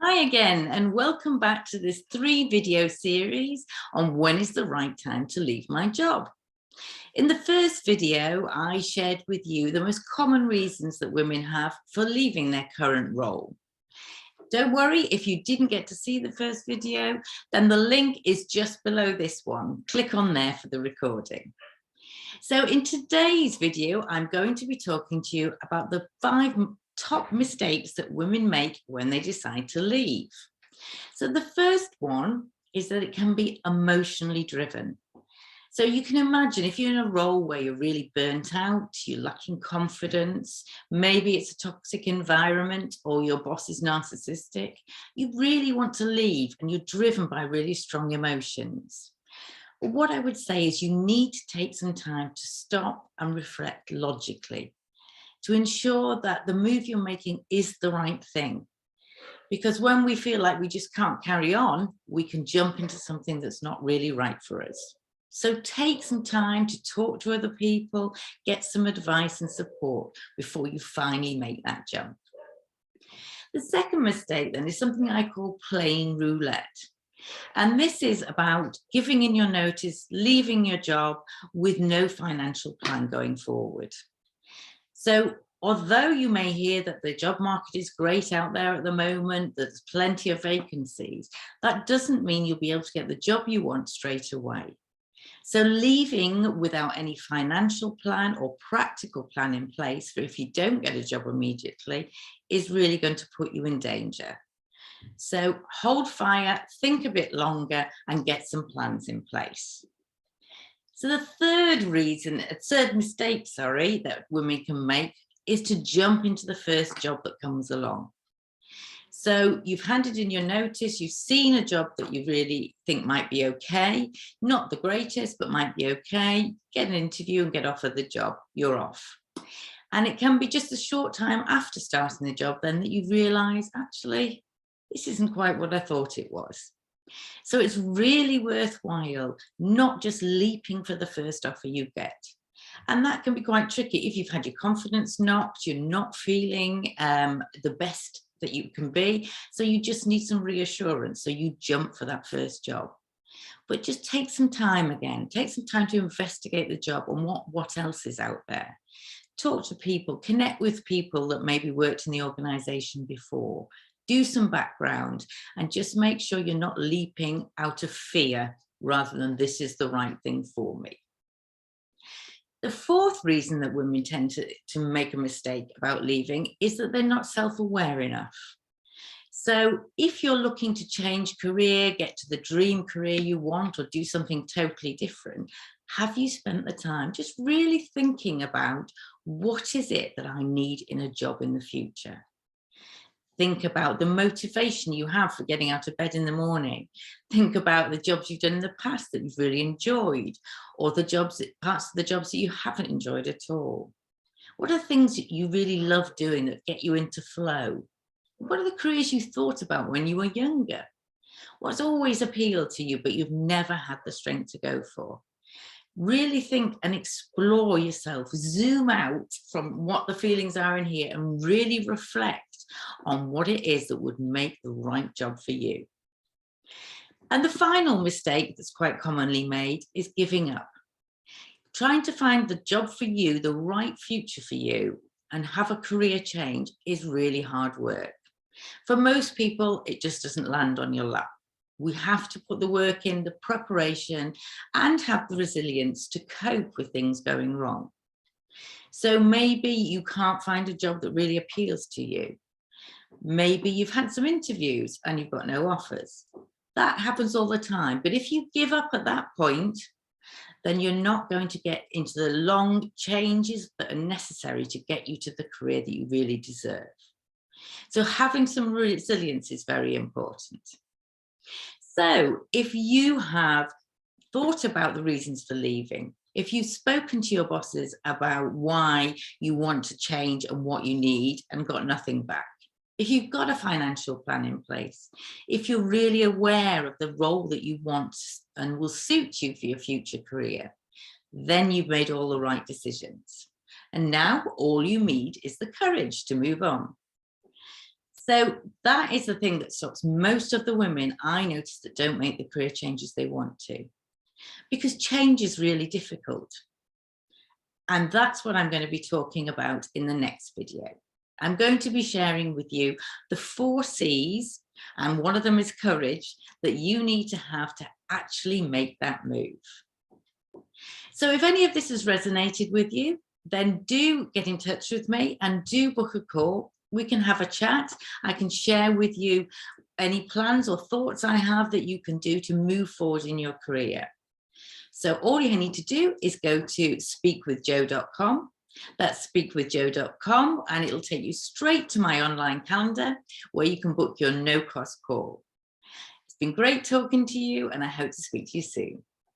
Hi again, and welcome back to this 3-video series on when is the right time to leave my job. In the first video, I shared with you the most common reasons that women have for leaving their current role. Don't worry, if you didn't get to see the first video, then the link is just below this one. Click on there for the recording. So in today's video, I'm going to be talking to you about the 5 top mistakes that women make when they decide to leave. So the first one is that it can be emotionally driven. So you can imagine if you're in a role where you're really burnt out, you're lacking confidence, maybe it's a toxic environment or your boss is narcissistic, you really want to leave and you're driven by really strong emotions. What I would say is you need to take some time to stop and reflect logically to ensure that the move you're making is the right thing. Because when we feel like we just can't carry on, we can jump into something that's not really right for us. So take some time to talk to other people, get some advice and support before you finally make that jump. The second mistake then is something I call playing roulette. And this is about giving in your notice, leaving your job with no financial plan going forward. So although you may hear that the job market is great out there at the moment, there's plenty of vacancies, that doesn't mean you'll be able to get the job you want straight away. So leaving without any financial plan or practical plan in place for if you don't get a job immediately is really going to put you in danger. So hold fire, think a bit longer and get some plans in place. So the third mistake, that women can make is to jump into the first job that comes along. So you've handed in your notice, you've seen a job that you really think might be okay, not the greatest, but might be okay, get an interview and get offered the job, you're off. And it can be just a short time after starting the job then that you realise, actually, this isn't quite what I thought it was. So it's really worthwhile not just leaping for the first offer you get. And that can be quite tricky if you've had your confidence knocked, you're not feeling the best that you can be. So you just need some reassurance. So you jump for that first job. But just take some time again, take some time to investigate the job and what else is out there. Talk to people, connect with people that maybe worked in the organisation before. Do some background and just make sure you're not leaping out of fear rather than this is the right thing for me. The fourth reason that women tend to make a mistake about leaving is that they're not self-aware enough. So if you're looking to change career, get to the dream career you want or do something totally different, have you spent the time just really thinking about what is it that I need in a job in the future? Think about the motivation you have for getting out of bed in the morning. Think about the jobs you've done in the past that you've really enjoyed, or parts of the jobs that you haven't enjoyed at all. What are things that you really love doing that get you into flow? What are the careers you thought about when you were younger? What's always appealed to you, but you've never had the strength to go for? Really think and explore yourself, zoom out from what the feelings are in here and really reflect on what it is that would make the right job for you. And the final mistake that's quite commonly made is giving up. Trying to find the job for you, the right future for you, and have a career change is really hard work. For most people, it just doesn't land on your lap. We have to put the work in, the preparation, and have the resilience to cope with things going wrong. So maybe you can't find a job that really appeals to you. Maybe you've had some interviews and you've got no offers. That happens all the time. But if you give up at that point, then you're not going to get into the long changes that are necessary to get you to the career that you really deserve. So having some resilience is very important. So if you have thought about the reasons for leaving, if you've spoken to your bosses about why you want to change and what you need and got nothing back, if you've got a financial plan in place, if you're really aware of the role that you want and will suit you for your future career, then you've made all the right decisions. And now all you need is the courage to move on. So that is the thing that stops most of the women I notice that don't make the career changes they want to, because change is really difficult. And that's what I'm going to be talking about in the next video. I'm going to be sharing with you the 4 C's, and one of them is courage, that you need to have to actually make that move. So if any of this has resonated with you, then do get in touch with me and do book a call. We can have a chat. I can share with you any plans or thoughts I have that you can do to move forward in your career. So all you need to do is go to speakwithjo.com. That's speakwithjo.com, and it'll take you straight to my online calendar where you can book your no-cost call. It's been great talking to you, and I hope to speak to you soon.